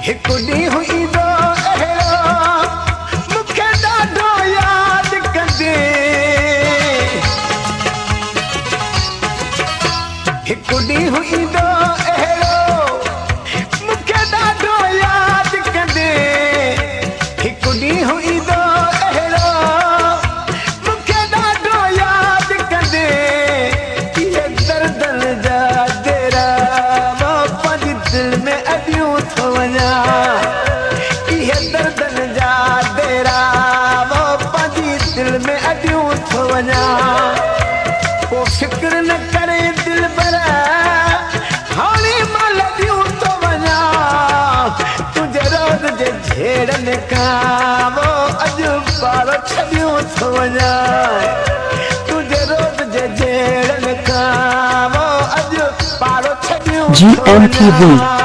हिकु ॾींहुं ईंदो अहिड़ो मूंखे ॾाढो यादि कंदे हिकु ॾींहुं ईंदो अहिड़ो मूंखे ॾाढो यादि कंदे हिकु ॾींहुं ईंदो अहिड़ो मूंखे ॾाढो यादि कंदे इहे दर्दन जा डेरा मां पंहिंजी दिलि में अॾियूं थो वञा इहे दर्दन जा डेरा मां पंहिंजी दिलि में अॾियूं थो वञा पोइ फिक्र न करे दिल भर हाणे मां लॾियूं थो वञा तुंहिंजे रोज़ जे झेड़नि खां वो अॼु पारो छॾियूं थो वञा तुंहिंजे रोज़ जे झेड़नि खां वो अॼु पारो छॾियूं थो वञा